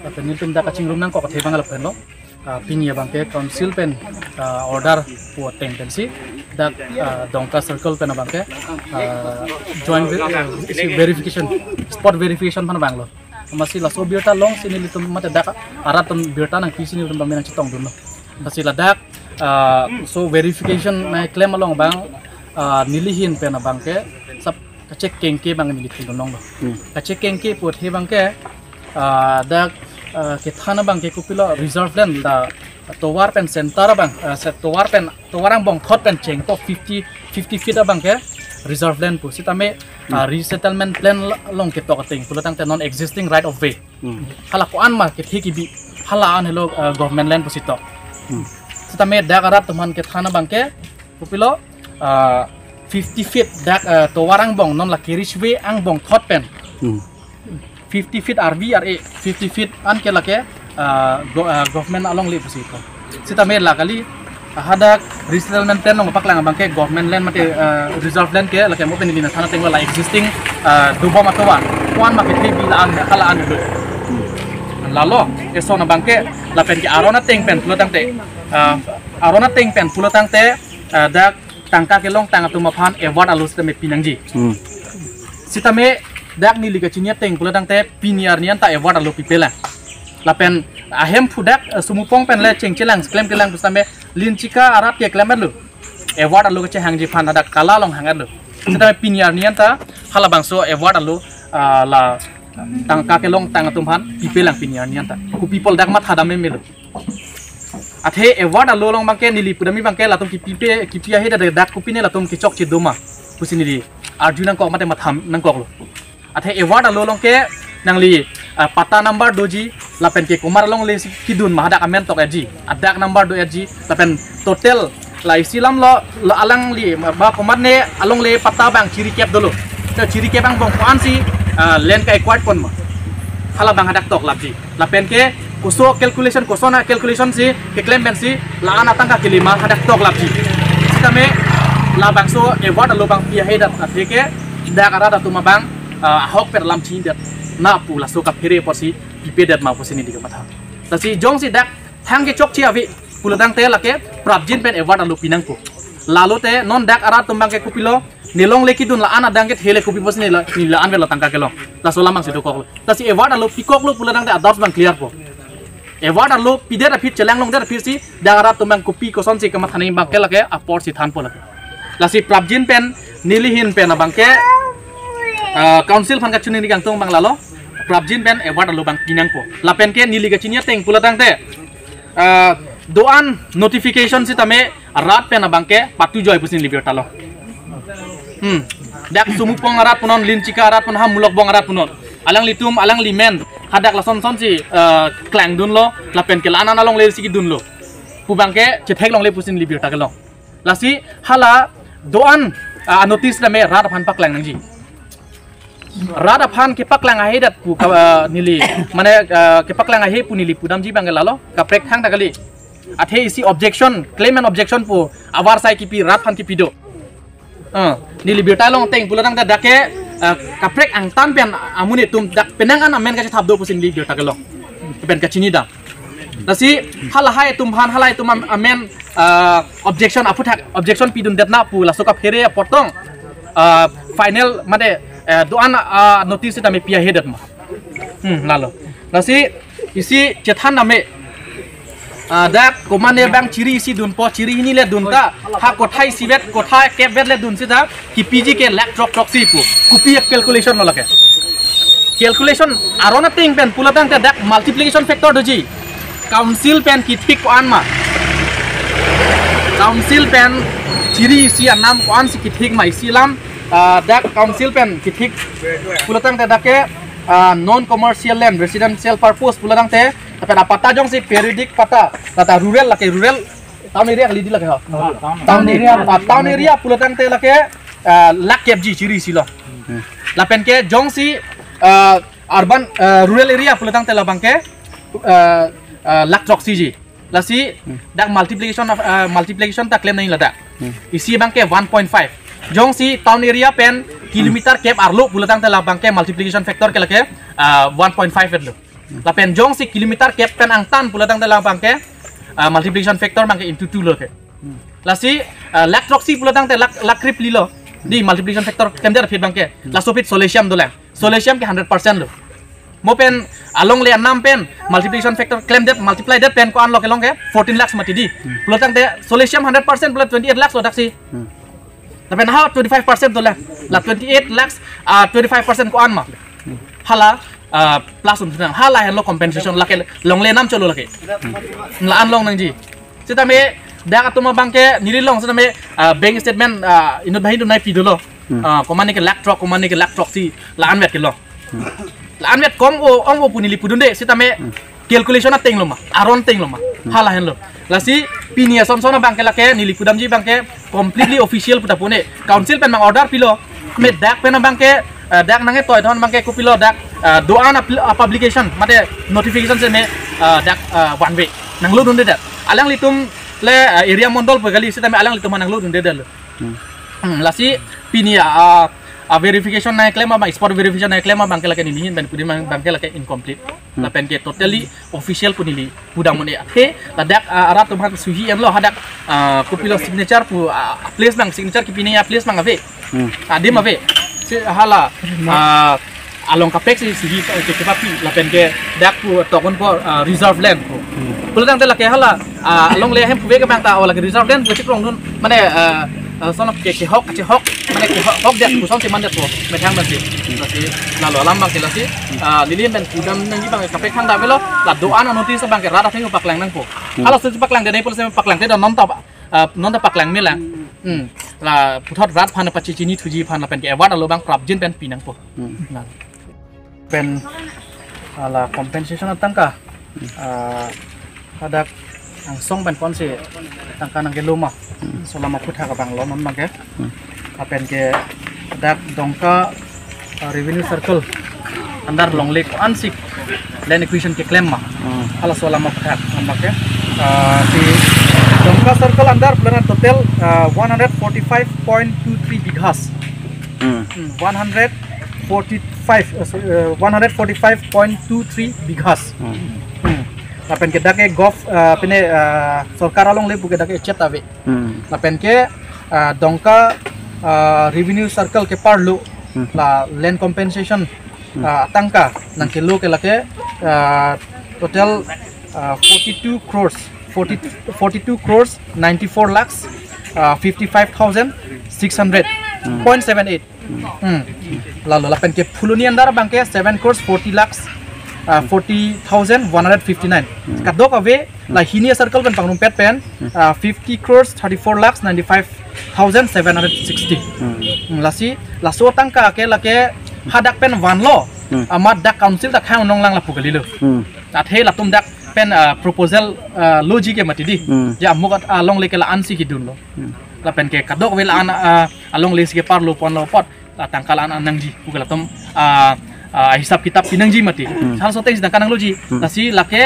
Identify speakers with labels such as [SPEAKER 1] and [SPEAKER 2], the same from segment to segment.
[SPEAKER 1] Lapen tum dak kacing rumnang kok thebang lapen lo. Pinya bangke council pen order po tendency dak dongka circle pen bangke joint verification spot verification pan banglo. Masih la so biota long sini litum mate dak aratum biota nang kisini litum bang chitong dunno. Masih la dak so verification na claim along bang nilihin pen bangke sab kacek kengke bang nilitin dunong lo. Kacek kengke po the bangke dak kita bang ke kupilo reserve land da towar pen center bang towarang bong thot pen cheng to 50 feet bang ke reserve land pu sitame resettlement plan long ke to kating pulatang te non existing right of way hala ko an ma ke thiki bi hala an hello government land pu sito sitame dak arab teman ke thana bang ke kupilo 50 feet dak towarang bong non la carriage way ang bong thot pen 50 feet RVRA 50 feet an ke lake government along le pusi ko sita me la kali hadak resettlement plan ng paklang bangke government land mate reserve land ke lake mo penilina thana tengwa la existing dubo matawa kwan ma ke bi la an kala an do lalo eso na bangke la pen ke arona teng pen pulotang te arona teng pen pulotang te dak tangka ke long tang tu maphan award alus te me pinangji sita me dak ni liga cinya teng pulatang te piniar nian ta award alo pipela lapen ahem fudak sumupong pen le cengcelang claim kelang pusame lincika arab ke claim lu award alo ke hangji fan ada kala long hangar lu sita piniar nian ta hala bangso award alo la tangka ke long tang tumhan pipelang piniar nian ta ku people dak mat hadame melu athe award alo long bangke nili pudami bangke latum ki pipe ki pia he dak kupine latum ki chok chi doma pusini di arjuna ko mate matham nang kok lu athe award alolong ke nangli pata number doji lapen ke kumar long le kidun mahada amen tok eji adak number do eji lapen total la isilam lo alang li ba kumar ne along le pata bang ciri kep dulu to ciri kep bang bong kwan si len ka equad pon ma hala bang hadak tok labji lapen ke kuso calculation kosona calculation si ke claim ben si la ana tangka kelima hadak tok labji sitame la bang so award alo bang pia hedat athe ke dak arada tuma bang ahok per lam chin dat na pu la so ka phere posi pipe dat ma posi ni diga matha tasi jong si dak thang ke chok chi avi puladang te lake prabjin pen award alu pinang ko lalo te non dak arat tumbang ke kupilo nilong leki dun la ana dang ke thele kupi posi ni la an ve la tangka ke lo la so lamang si do ko tasi award alu pikok lu puladang te adars bang clear ko award alu pidera fit chelang long der fit si dak arat tumbang kupi ko son si ka mathani bang ke lake apor si than po lake la si prabjin pen nilihin pen abang ke council fan ka chuning di gangtong bang lalo prabjin pen award alo bang pinang po lapen ke nili ga chinya teng pulatang te doan notification si tame rat pen abang ke patu joy pusin libyo talo dak sumupong arat punon lincika arat pun ham mulok bong arat punon alang litum alang limen hadak lason son si klang dun lo lapen ke lana nalong le si dun lo pu bang ke chethek long le pusin libyo takelong lasi hala doan notice na me rat fan paklang nangji rada phan ke paklang ahe dat pu nili mane ke paklang ahe pu nili pudam ji bangal lalo ka prek thang takali athe isi objection claim and objection pu awar sai ki pi rat phan ki pido nili beta long teng pulatang da dake ka prek ang tan pen amune tum dak penang an amen ka thap do pusin li beta kalong pen ka chini da tasi hala hai tum phan halai tum amen objection apu thak objection pidun dat na pu la so ka phere potong final made doan notice tame pia hedat ma lalo nasi isi cethan name dak komane bang ciri isi dun po ciri ini le dun ta ha kothai sibet kothai kep bet le dun si da ki pg ke lak trok trok si pu kupi calculation no lake calculation arona ting pen pulatang ta dak multiplication factor doji council pen ki thik an ma council pen ciri isi anam an si ki thik mai silam dak council pen kitik pulatang te dake non commercial land residential purpose pulatang te tapi pata jong si periodic pata tata rural lake rural town area lidi lake ha town area pulatang te lake lak kebji ciri silo lapen ke jong si urban rural area pulatang te labang ke lak troxiji lasi dak multiplication ta claim nahi lada isi bang ke 1.5 jong si town area pen kilometer cap arlo pulatang te labang ke multiplication factor ke lake 1.5 edlo lapen jong si kilometer kep pen ang tan pula tang dalang bangke multiplication factor bangke into 2 lo ke lasi lactroxy pula tang te lakrip lilo di multiplication factor kem der fit bangke la sopit solesium dolang solesium ke 100% lo mo pen along le 6 pen multiplication factor claim that multiply that pen ko unlock along ke 14 lakhs mati di pula tang te solesium 100% pula 28 lakhs lo daksi lapen ha 25% dolang la 28 lakhs 25% ko an ma hala plus untung hala hello compensation lake long le nam cholo lake la an long nang ji sita me dak atuma bangke nili long sita me bank statement inut bahin nai pi dolo komane ke laktrok komane ke laktrok si la an vet ke lo la an vet kom o ong o punili pudunde sita me calculation na teng lo ma aron teng lo ma hala hello la si pinia son sona bangke lake nili pudam ji bangke completely official puta pune council pen mang order pilo me dak pen bangke dak nange toy thon bangke kupilo dak doan publication mate notification se me dak one way nanglu dunde dat alang litum le area mondol pegali sita me alang litum nanglu dunde dal lasi pinia verification na claim ba spot verification na claim bangke lake ni ben pudi bangke lake incomplete la pen ke totally official punili pudang mone athe la dak ara tum han suhi em lo hadak kupilo signature pu place bang signature ki pinia place bang ave adim ave hala along kapek si ke papi la pen ke dak pu tokon po reserve land ko pulang te la ke hala along le hem pu ke bang ta ola ke reserve land pu chikrong dun mane son ke hok mane ke hok dak pu son ti man dak ko me thang ban si la lo lam bang si la si lilin ben kudam nang gi bang kapek thang da melo la doan notice bang ke rada thing paklang nang ko hala su paklang de nei pul se paklang te da non ta paklang mi la la puthot rat phan pa chi ni thuji phan la pen ke award alo bang prap jin pen pinang po na pen ala compensation tangka ada ang song pen kon se tangka nang ke luma solama putha ka bang lon mang ke apen ke dak dongka revenue circle andar long lake ansik land acquisition ke claim ma ala solama putha mang ke si dongka circle andar plan total 145.23 bighas 145.23 bighas lapen ke dake golf pene sarkar along le buke dake chet ave lapen ke dongka revenue circle ke parlo la land compensation tangka nang ke lo ke lake total 42 crores 94 lakhs 55,600.78 lalu lapen ke fuluni andar bangke 7 crores 40 lakhs 40,159 kadok ave la hinia circle kan pangnum pet pen 50 crores 34 lakhs 95,760 lasi laso tangka ke lake hadak pen wan lo amat dak council dak hang nong lang la pugali lo athe la tum dak pen proposal logi ke mati di ja mukat along le ke la ansi kidun lo la pen ke kadok vel an along le ke parlo pon lo pot tangkalan anangji pugala tum hisab kitab pinangji mati hal sote sidang kanang logi nasi lake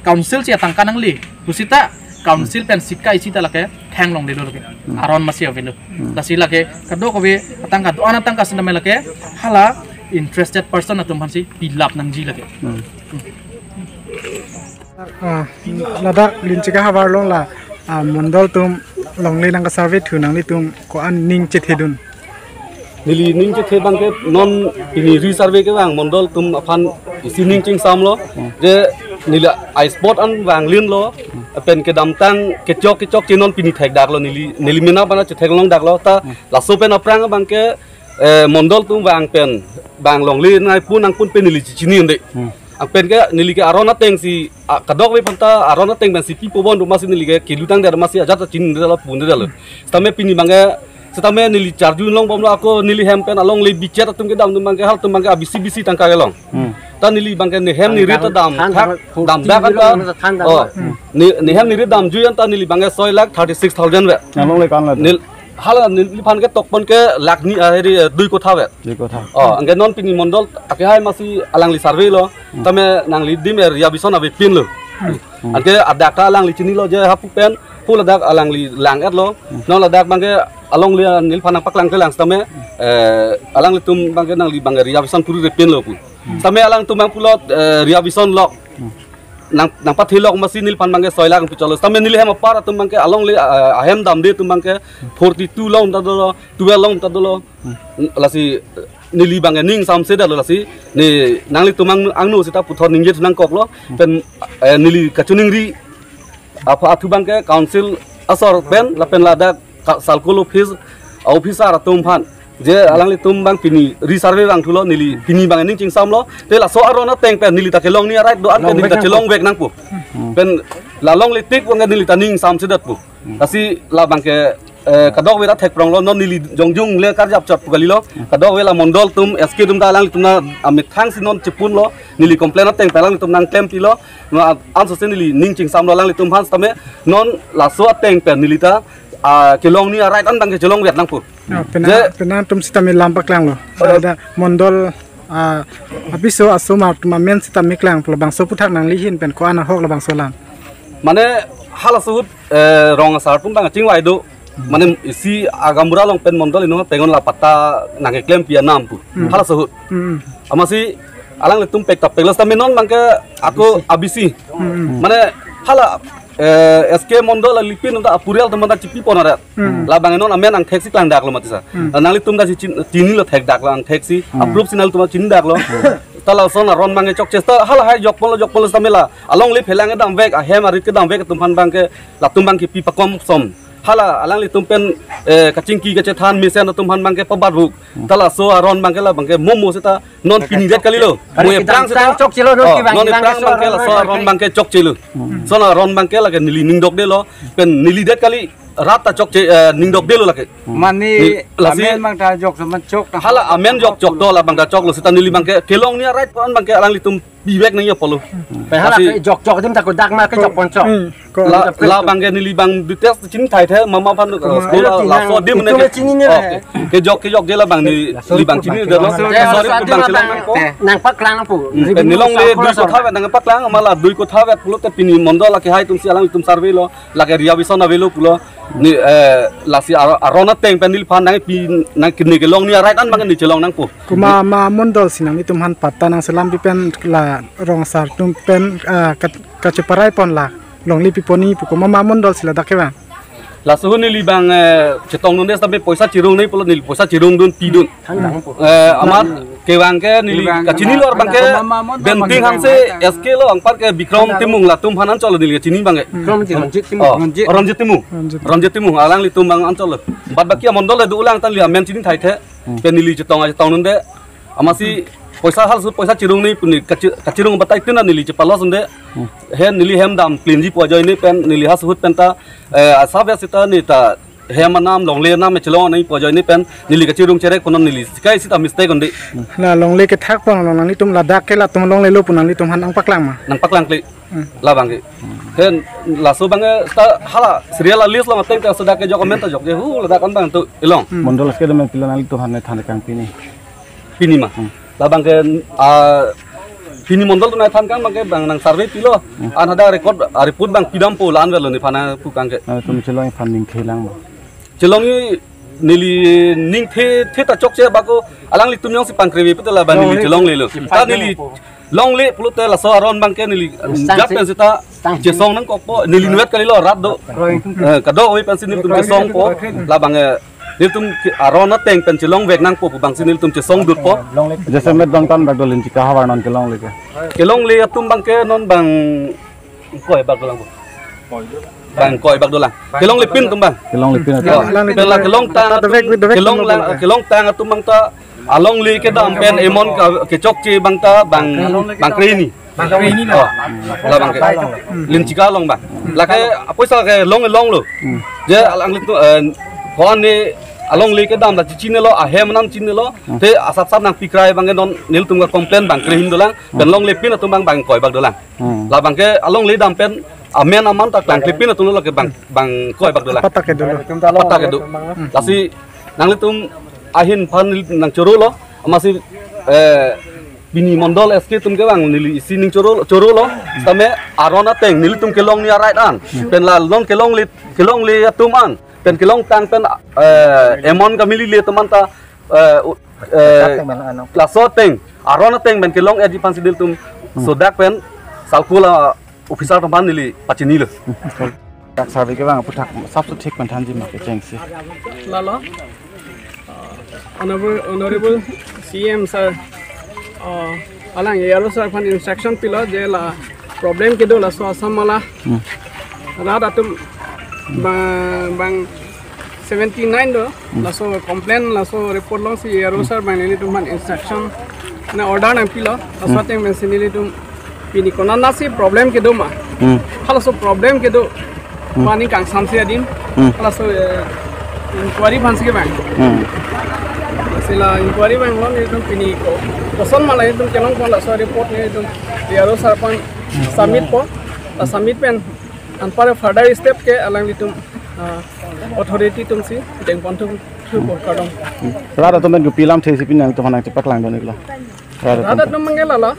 [SPEAKER 1] council sia tangkanang li kusita council pen sikka isita lake thang long de lo ke aron masih avelo nasi lake kadok ave tangka doana tangka sindame lake hala interested person atum hansi pilap nangji lake
[SPEAKER 2] ladak lincika habar long la mondol tum longley nang survey thu nang li tum ko an ning che thedun
[SPEAKER 3] nili ning che the bang ke non ini resurvey ke bang mondol tum aphan sining ching sam lo je nila I spot an wang lin lo pen ke dam tang ke chok chinon pini thek dak lo nili mena bana che thek long dak lo ta la so pen aprang bang ke mondol tum wang pen bang longley ngai pun nang pun pen nili chini inde ang pen ke nili ke arona teng si kadok we panta arona teng ben si pipo bon rumah si nili ke kilutang der masih aja ta chin der la pun der la stame pini bangga setame nili charju long bom ako nili hempen along le bicara tum ke dam tum bangga hal tum bangga bisi tangka ke long ta nili bangga ne hem ni rit dam dam da kan ta oh ni hem ni rit dam ju ta nili bangga 6,36,000 we
[SPEAKER 2] along le kan la
[SPEAKER 3] nil hal nili pan ke tok pon ke lak ni ari dui ko tha we oh angge non pini mondol ake hai masih alang li survey lo tame nang li dim ya bison ave pin lo angge adak alang li chini lo je hapu pen pula dak alang li lang et lo non la dak bangge along li nil panang paklang ke lang tame alang li tum bangge nang li bangge ya bison puri re pin lo pu Tame alang tumang pulot ria bison lok nang pathilok masih nil pan bangke soila kang picolos tame nil hem apara tumangke along le ahem dam de tumangke 42 long tadolo 12 long tadolo lasi nili bangke ning samse da lasi ni nangli tumang angnu sita puthor ningje nang kok lo pen nili kachuning ri apa atu bangke council asor pen la pen lada salkul officer tumpan je alang li tumbang pini reserve bang thulo nili pini bang ning chingsam lo te la so arona teng pen nili ta kelong ni right do an pen nili ta kelong wek nang pu pen la long li tik wang nili ta ning sam sedat pu asi la bang ke kadok wera thek prong lo non nili jongjung le kar jap chap gali lo kadok wela mondol tum sk tum da alang tumna amit thang sinon chipun lo nili complain teng pelang tum nang claim pi lo an so nili ning chingsam lo alang li tum han tame non la so teng pen nili ta kelong ni right an bang ke kelong wet nang pu
[SPEAKER 2] pena tum sita mi lampak lang lo ada mondol abiso asuma tuma men sita mi klang plo bang so puthak nang lihin pen ko ana hok la bang so lang
[SPEAKER 3] mane hala sud rong asar pun bang chingwai do mane isi agamura long pen mondol ino pengon la pata nang claim pia nam pu hala sud amasi alang le tum pek tap peklas tamenon bangke aku abisi mane hala SK mondol lipin untuk apurial teman tak cipi ponaret lah bang enon amen ang taxi klang dak lo matisa nang litum da cini lo tek dak lo ang taxi approve sinal tuma cini dak lo tala sona ron bang chok chesta hal hai jok polo stamela along lip helang dam vek a hem arit ke dam vek tumpan bang ke la tumbang ki pi pakom som hala alang li tumpen kacingki ke cethan misen tumhan bang ke pabat buk tala so ron bang ke la bang ke momo seta non pinjet kali lo moe prang seta
[SPEAKER 4] chok chilo non
[SPEAKER 3] non prang bang ke la so ron bang ke chok chilo so na ron bang ke la ke nili ning dok de lo pen nili det kali rata chok ning dok de lo la ke
[SPEAKER 4] mani amen mang ta jok sama chok
[SPEAKER 3] hala amen jok do la bang da chok lo seta nili bang ke kelong ni right pan bang ke alang li tum bibek nang ya polo
[SPEAKER 4] pe hala jok dim ta ko dak ma ke jok pon chok
[SPEAKER 3] la bang ke nili bang dites cini thai the mama pan sekolah la so dim ne ke jok je la bang ni bang cini de lo sorry bang silang
[SPEAKER 4] nang pak lang pu
[SPEAKER 3] nilong le dui ko thawet nang pak lang mala dui ko thawet pulo te pini mondo la ke hai tum si alang tum survey lo la ke ria bison avelo pulo ni la si arona teng penil phan nang pi nang kini ke long ni right an bang ni chelong nang pu
[SPEAKER 2] kuma ma mondol sinang itum han patta nang selam pi pen la rong sar tum pen kaceparai pon la long li piponi puko mama mondol sila dakeba
[SPEAKER 3] la suhu ni libang cetong nun des sampai poisa cirung ni pulo ni poisa cirung dun pidun amat kewang ke ni kacini lor bang ke benting hanse SK lo angpar ke bikrom timung la tum hanan cholo ni kacini bang ke ronjit timung alang li tum bang ancol bad baki mondol le du ulang tan li amen cini thai the penili cetong nun de amasi poisa hal poisa cirung ni puni kacirung batai tina nili cepalos unde hen nili hem dam plinji pojo ini pen nili hasut penta asabya sita ni ta hem nam longle nam chelong ni pojo ini pen nili kacirung cerek konon nili kai sita mistake onde
[SPEAKER 2] la longle ke thak pon long ni tum ladak ke la tum longle lo punang ni tum han ang paklang ma
[SPEAKER 3] nang paklang kli la bangke hen la so bange sta hala serial list lo mateng ka sudah ke jok komenta jok je hu ladak kan bang tu ilong
[SPEAKER 5] mondol ke dem pilan ali tuhan ne thane kang
[SPEAKER 3] pini ma la bangke pini mondol tu naik kan bangke bang nang survey pilo an ada record report bang pidam po lan velo ni phana pu kangke
[SPEAKER 5] tum chelong funding khelang
[SPEAKER 3] chelong nili ning the ta chok che bako alang li tum yong si pangkrewi putela ban nili chelong le lo ta nili long le pulut la so aron bangke nili jap pen sita jesong nang kokpo nili nuet kali lo rat do kado oi pen sinil tum jesong po la bangke nil tum aron na teng pen chelong vek nang po bang sinil tum jesong dut po
[SPEAKER 5] jese met dong tan bag dolin chika hawar non kelong le
[SPEAKER 3] kelong le tum bangke non bang koi bag dolang po bang koi bag dolang kelong le pin tum bang
[SPEAKER 5] kelong le pin
[SPEAKER 3] la kelong tang tum bang ta along le ke dam pen emon ke chok che bang ta bang kreni la bang ke lin chika long bang la ke poisa ke long lo je alang le tu kon ni along le ke dam da chine lo a hem nam chine lo te asap sap nang pikrai bang non nil tum ka complain bang krehin dolang ben long le pin tum bang koi bag dolang la bang ke along le dam pen amen aman tak lang klipin tum lo ke bang koi bag dolang
[SPEAKER 2] patak ke dulu
[SPEAKER 3] patak ke du lasi nang le tum ahin pan nang choro lo masih bini mondol SK tum ke bang nili sining choro lo tame arona teng nili tum kelong ni right an pen la non kelong le tum an pen kelong tang pen emon kamili le teman ta la so teng arona teng ben kelong e di pan sidil tum sodak pen salkula officer tampan nili pachini lo
[SPEAKER 5] dak survey ke bang puthak sabse thik man thanji ma ke chengsi
[SPEAKER 6] Lala, honorable CM sir, alang yaro sir fan instruction pila je la problem kedo la so asam mala rada tum bang 79 do la so complain la so report long si yaro sir bang ni tum man instruction na order na pila aswateng men sinili tum pini kona nasi problem kedo ma hala so problem kedo mani kang samse adim hala so inquiry fansi ke bang sila inquiry bang lo ni tum pini ko koson malai tum kelong ko la so report ni tum yaro sir pan submit po la submit pen an para further step ke alang ni tum authority tum si deng pon tum thu ko kadong
[SPEAKER 5] rada to men gu pilam the si pinang to hanang chipak lang do nikla
[SPEAKER 6] rada tum mangela la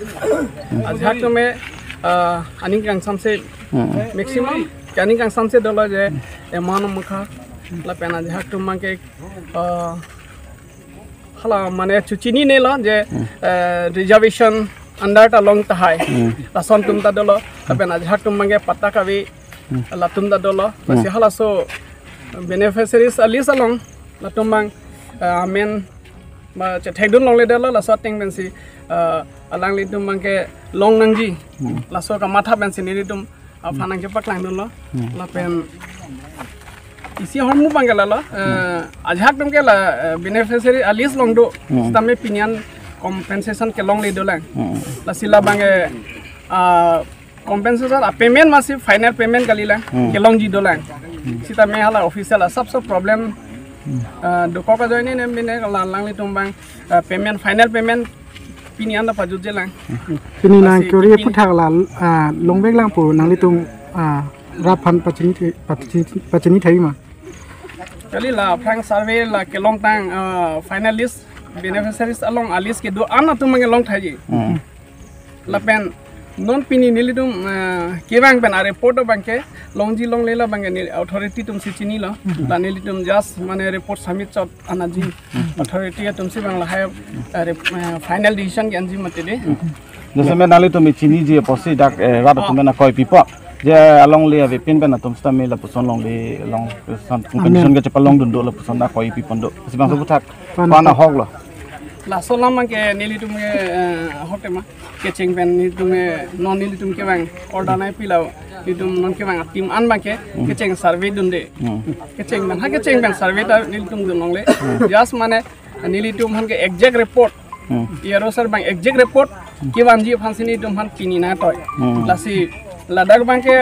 [SPEAKER 6] ajhak tum me aning kang samse maximum aning kang samse dolo je emano mukha la pena ajhak tum mang ke hala mane chuchini ne la je reservation under ta long ta hai la son tum ta dolo la pena ajhak tum mang ke patta ka vi la tum da dolo si hala so beneficiaries alis along la tum mang men ma che thek dun long le dolo la so teng ben si alang li tum mang ke long nang ji la so ka matha ben si ni tum phanang ke pak lang dun lo la pen isi hormu bangala la ajhak tum ke la beneficiary alis long do tame pinian compensation ke long le do lang la sila bange compensation payment masih final payment kali lang ke long ji do lang sita me hala official sab problem do ko ka join ne mine la lang li tum bang payment final payment pinian da pajut je lang
[SPEAKER 2] pini nang kyori puthak la longbek lang pu nang li tum raphan pachini thai ma
[SPEAKER 6] kali la frank survey la ke long tang finalist beneficiaries along alis ke do ana tum mang long thai ji la pen non pini nili tum ke bang pen report bang ke long ji long lela bang ni authority tum si chini la la nili tum just mane report submit chot anaji authority tum si bang la hai final decision ke anji mate de
[SPEAKER 5] jese men nali to mi chini je posi dak rada to men na koi pipo je along le ave pin ben na tum sta me la puson long le long condition ke chapal long dun do la puson da koi pipon do si bang so puthak pana hok lo
[SPEAKER 6] la solam mang ke nili tum ke hote ma ke cheng ben ni tum non nili tum ke bang order nai pilau ni tum non ke bang team an bang ke cheng survey dun de ke cheng ben ha ke cheng ben survey ta nili tum dun long le just mane nili tum han ke exact report yaro sir bang exact report ke ban ji phansi ni tum han pini na toy la si ladak bang ke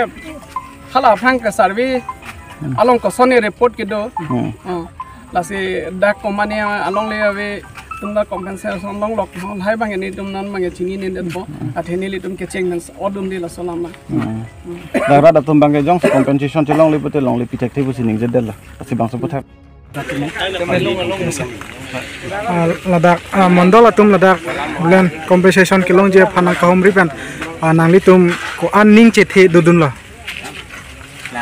[SPEAKER 6] hala phang ke survey along ko sone report ke do la si dak company along le ave tum da compensation long lok hai bang ni tum nan bang chini ne den bo atheni li tum ke cheng men odum di la solam la
[SPEAKER 5] da rada tum bang jong compensation che long le pote long le pitek the bu sining je del la si bang so puthak
[SPEAKER 2] ladak mondol atum ladak len compensation kilong je phanang ka homri pen nangli tum ko anning che the dudun la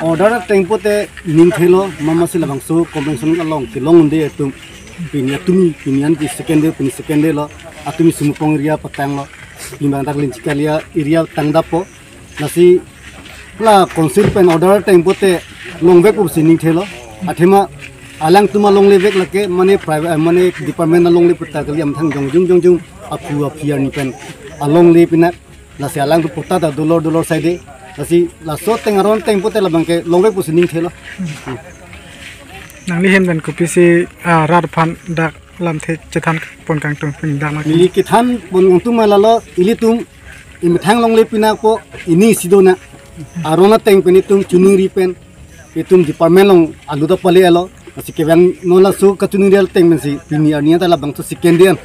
[SPEAKER 7] order tempo te ning thelo mama sila bangso compensation along kilong unde tum pinya tumi pinyan ki second lo atumi sumupong ria patang lo pimbang tak lincikalia area tangdapo nasi la council pen order tempo te longvek ur sining thelo athema alang tuma longle vek lake mane private mane department long le putta kali am thang jong apu apiar ni pen along le pina nasi alang putta da dolor side nasi la so tengaron tempo te la bangke longvek ur sining thelo
[SPEAKER 2] nangli hen ben ko pisi rad phan dak lam the chethan pon kang tung pin dak ma
[SPEAKER 7] ili kithan bon untung malalo ili tum im thang long le pina ko ini sidona arona teng peni tum chuning ri pen itum department long alu da pale alo asike bang nola su ka chuning real teng men si pini ania ta la bang to secondian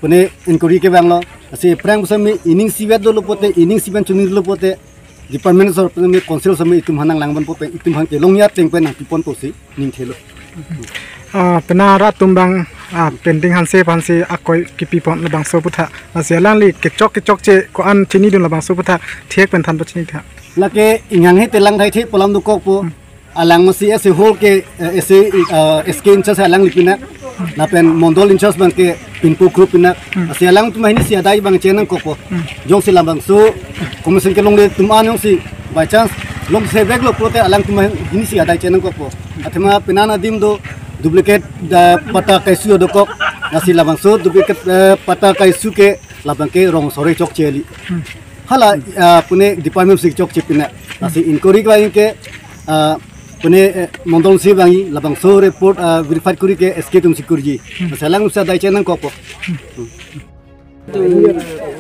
[SPEAKER 7] pone inquiry ke bang lo ase prang busami ining siwet do lo pote ining siban chuning lo pote department sor pene council sami itum hanang langban pote itum han ke long ya teng pen ti pon to si ning thelo
[SPEAKER 2] pena ra tumbang pending hanse panse akoi kipi pon labang so putha asia lang li kechok che ko an chini dun labang so putha thek pen than pachini tha
[SPEAKER 7] lake ingang he telang thai the polam du kok po alang masi ase hol ke ase skin cha sa lang lipina na pen mondol inchas bang ke pinpu group ina sialang tu mahini sia dai bang chenang ko po jong silam bang so komisin ke long le tum an yong si by chance long se bag lo prote alang tu mahini sia dai chenang ko po athma pinana dim do duplicate pata kaisu do kok nasi labang so duplicate pata kaisu ke labang ke rong sore chok cheli hala pune department sik chok chipina nasi inquiry ka ke pune mondol si bangi labang so report verified kuri ke sk tum sikurji salang usa dai chenang ko po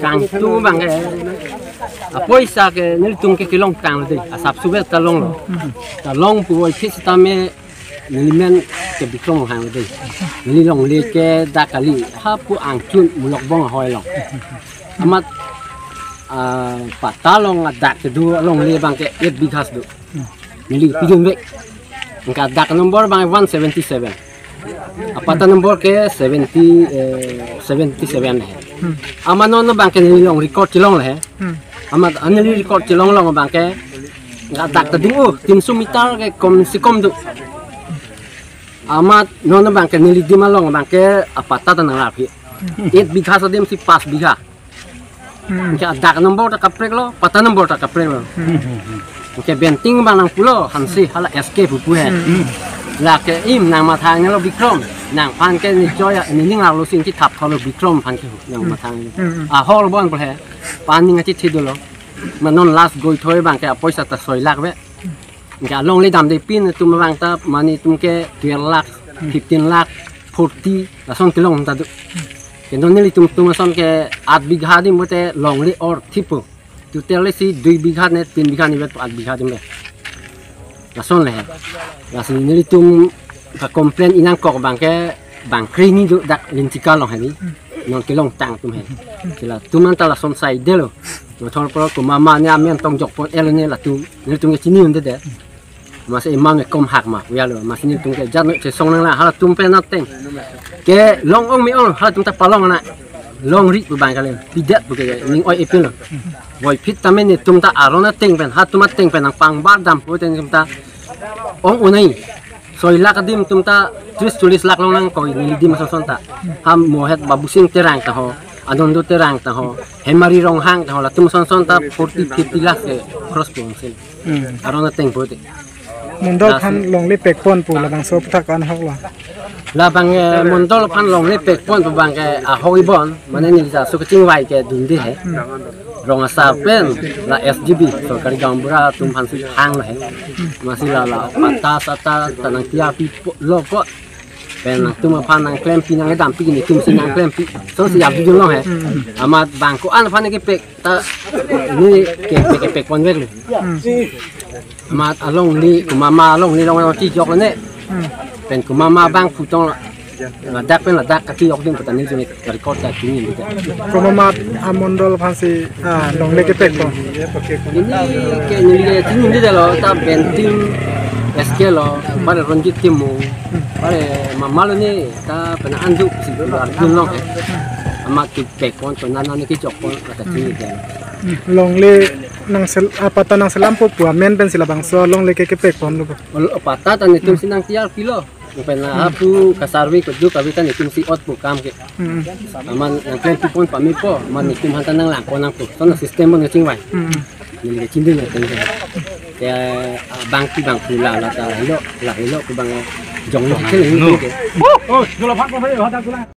[SPEAKER 4] kang tu bang ke apoi sa ke nil tung ke kilong kang de asap subet talong lo talong pu oi phis ta me nilimen ke bikrong hang de nilong le ke dakali ha pu ang chun mulok bong hoi lo amat patalong adak ke du long le bang ke 8 bighas du nili pijung bek angka dak nomor bang 177 apata nomor ke 77 hai ama non bang ke nilong record tilong le ama anili record tilong long bang ke ngak dak tadingu tim sumitar ke kom sikom du amat non bang ke nili dimalong bang ke apata tanang rapi 8 bigha sadem si 5 bigha ngak dak nomor tak kaprek lo pata nomor tak kaprek lo ngak benting bang nang pulo hansi hala SK pupu he là cái im nàng mà thang nó Vikram nàng phan cái này cho này những nào xin chỉ thập thọ lo Vikram phan cái nàng mà thang hall bon có thể phan những cái chỉ đó mà non last goal thôi bằng cái apoi sa ta soi lak vậy cái long lấy đam để pin tụi mà bằng ta mà ni tụi cái 12 lakh 15 lakh 40 là son cái long ta được cái non này tụi mà son cái 8 bigha đi một cái long lấy or thipu tụi tele si 2 bigha này 3 bigha này 8 bigha đi lason leh lason nili tum ka complain inang kok bang krini do dak lintikal long hani non kelong tang tum he sila tuman ta lason sai de lo to thor pro ko mama nya men tong jok pon el ne la tum nili tum ke chini unde de mas imam e kom hak ma ya lo mas ni tum ke jat no se song nang la hala tum pe na teng ke long ong mi on hala tum ta palong na long ri bu bang kalen pidat bu ke ning oi epil voi phit tamen ni tum ta arona teng pen ha tum teng pen nang pang bar dam po ten tum ta ong unai soi lak dim tum ta 30 lak long nang koi ni dim son ta ham mohet babusing terang ta ho adon do terang ta ho hemari rong hang ta ho la tum son ta 40 50 lak ke cross pon sen arona teng po te
[SPEAKER 2] mondol phan long le pek pon pu labang so puthak an hok la
[SPEAKER 4] labang mondol phan long le pek pon pu bang ke a hoi bon mane ni sa su kaching wai ke dun de he rong asa pen la SGB so kari gambura tum han si hang la he masih la pata sata tanang tia pi lo ko pen tum phan nang klem pi nang dam pi ni tum sin nang klem pi so si yap ju lo he amat bang ko an phan ke pek ta ni ke pek pon wek lu amat along ni ku mama along ni long ti jok ne pen ku mama bang fu tong la dak pen la dak ka ti yok ding ko tan ni ni record ta ti ni ni
[SPEAKER 2] ko mama mondol phan si long le ke pek pon
[SPEAKER 4] ini ke ni le ti ni de lo ta benting SK lo pada ronjit timu pada mama lo ni ta pena andu si arjun long amat ki pek pon to nan ni ki jok pon ka ti ni
[SPEAKER 2] long le nang sel apata nang selam pu men pen sila bang so long le ke pek pon lu
[SPEAKER 4] pata tan ni tum sinang tiar pilo pena apu kasarwi ko du kabita ni tum si ot pu kam ke aman nang klen pu pon pami po man ni tum hantan nang lang ponang pu so na system mon nging wai ni le cindin na teng ke bang pu la ta hilo ku bang jong lo ke ni ke